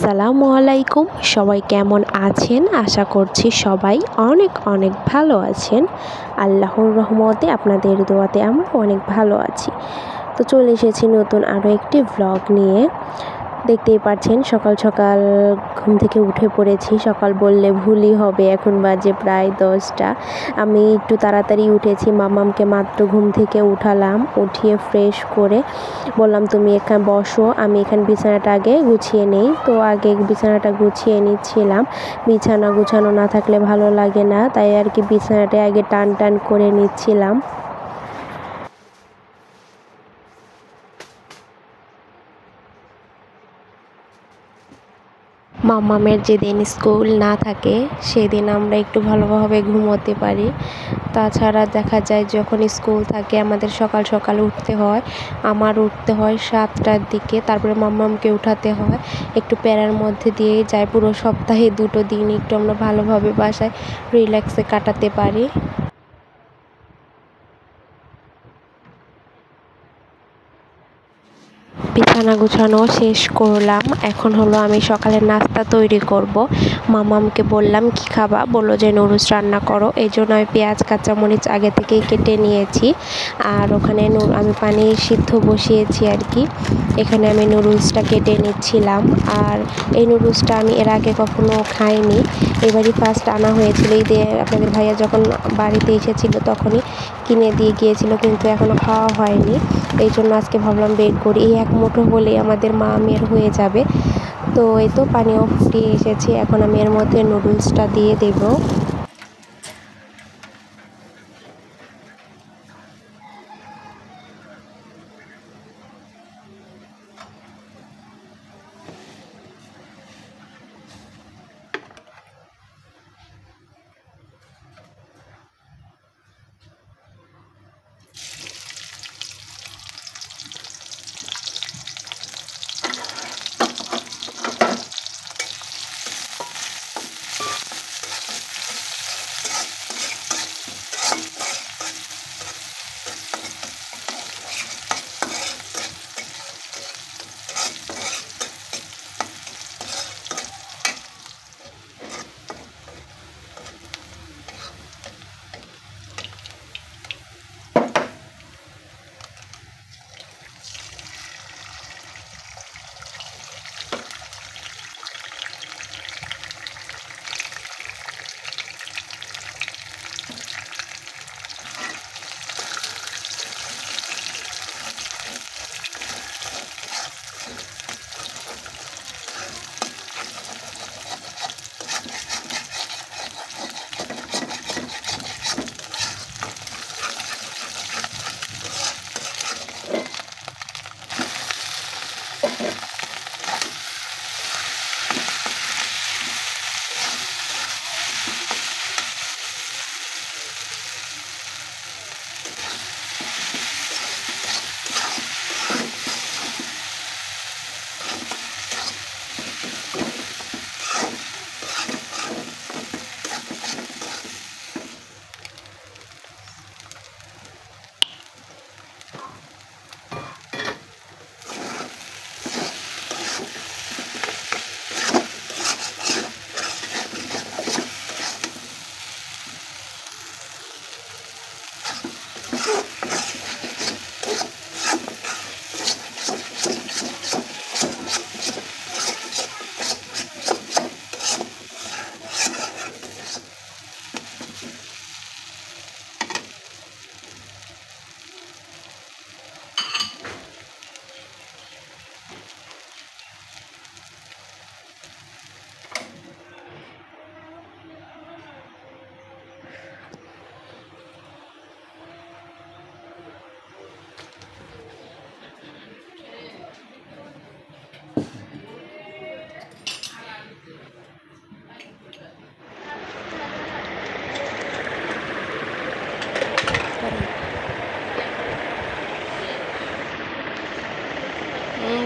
আসসালামু আলাইকুম। সবাই কেমন আছেন? আশা করছি সবাই অনেক অনেক ভালো আছেন। আল্লাহর রহমতে আপনাদের দোয়াতে আমরা অনেক ভালো আছি। তো চলে এসেছি নতুন আরও একটি ভ্লগ নিয়ে। দেখতেই পাচ্ছেন সকাল সকাল ঘুম থেকে উঠে পড়েছি। সকাল বললে ভুলই হবে, এখন বাজে প্রায় 10টা। আমি একটু তাড়াতাড়ি উঠেছি, মামামকে মাত্র ঘুম থেকে উঠালাম, উঠিয়ে ফ্রেশ করে বললাম তুমি এখানে বসো, আমি এখানে বিছানাটা আগে গুছিয়ে নেই। তো আগে বিছানাটা গুছিয়ে নিচ্ছিলাম, বিছানা গুছানো না থাকলে ভালো লাগে না, তাই আর কি বিছানাটা আগে টান টান করে নিচ্ছিলাম। মামামের যেদিন স্কুল না থাকে সেদিন আমরা একটু ভালোভাবে ঘুমোতে পারি। তাছাড়া দেখা যায় যখন স্কুল থাকে আমাদের সকাল সকাল উঠতে হয়। আমার উঠতে হয় 7টার দিকে, তারপরে মামামকে উঠাতে হয়। একটু প্যারার মধ্যে দিয়েই যায়, পুরো সপ্তাহে 2টো দিন একটু আমরা ভালোভাবে বাসায় রিল্যাক্সে কাটাতে পারি। বিছানা গুছানো শেষ করলাম, এখন হলো আমি সকালের নাস্তা তৈরি করব। মামামকে বললাম কি খাবা, বললো যে নুডলস রান্না করো। এই জন্য আমি পেঁয়াজ কাঁচামরিচ আগে থেকেই কেটে নিয়েছি, আর ওখানে আমি পানি সিদ্ধ বসিয়েছি আর কি। এখানে আমি নুডলসটা কেটে নিচ্ছিলাম। আর এই নুডলসটা আমি এর আগে কখনো খাইনি, এবারই ফার্স্ট আনা হয়েছিল। ঈদে আপনাদের ভাইয়া যখন বাড়িতে এসেছিল তখনই কিনে দিয়ে গিয়েছিল, কিন্তু এখনও খাওয়া হয়নি। এই জন্য আজকে ভাবলাম বের করি, এই এক মুঠো হলেই আমাদের মামের হয়ে যাবে। তো এই তো পানিও ফুটিয়ে এসেছে, এখন আমি এর মধ্যে নুডলসটা দিয়ে দেবো।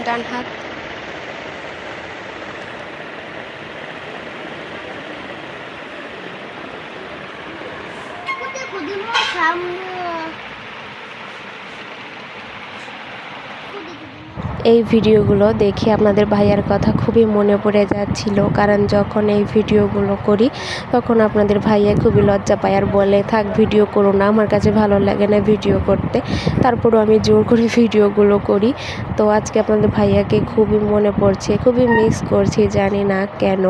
ডান হাত এই ভিডিওগুলো দেখে আপনাদের ভাইয়ার কথা খুবই মনে পড়ে যাচ্ছিল, কারণ যখন এই ভিডিওগুলো করি তখন আপনাদের ভাইয়া খুবই লজ্জা পায় আর বলে, থাক ভিডিও করো না, আমার কাছে ভালো লাগে না ভিডিও করতে। তারপরও আমি জোর করে ভিডিওগুলো করি। তো আজকে আপনাদের ভাইয়াকে খুবই মনে পড়ছে, খুবই মিস করছি, জানি না কেন।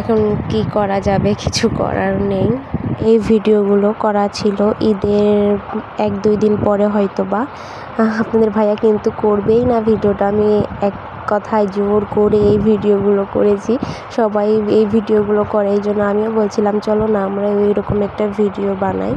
এখন কি করা যাবে, কিছু করার নেই। এই ভিডিওগুলো করা ছিল ঈদের 1-2 দিন পরে হয়তো বা। আপনাদের ভাইয়া কিন্তু করবেই না ভিডিওটা, আমি এক কথায় জোর করে এই ভিডিওগুলো করেছি। সবাই এই ভিডিওগুলো করে, এই জন্য আমিও বলছিলাম চলো না আমরা এরকম একটা ভিডিও বানাই।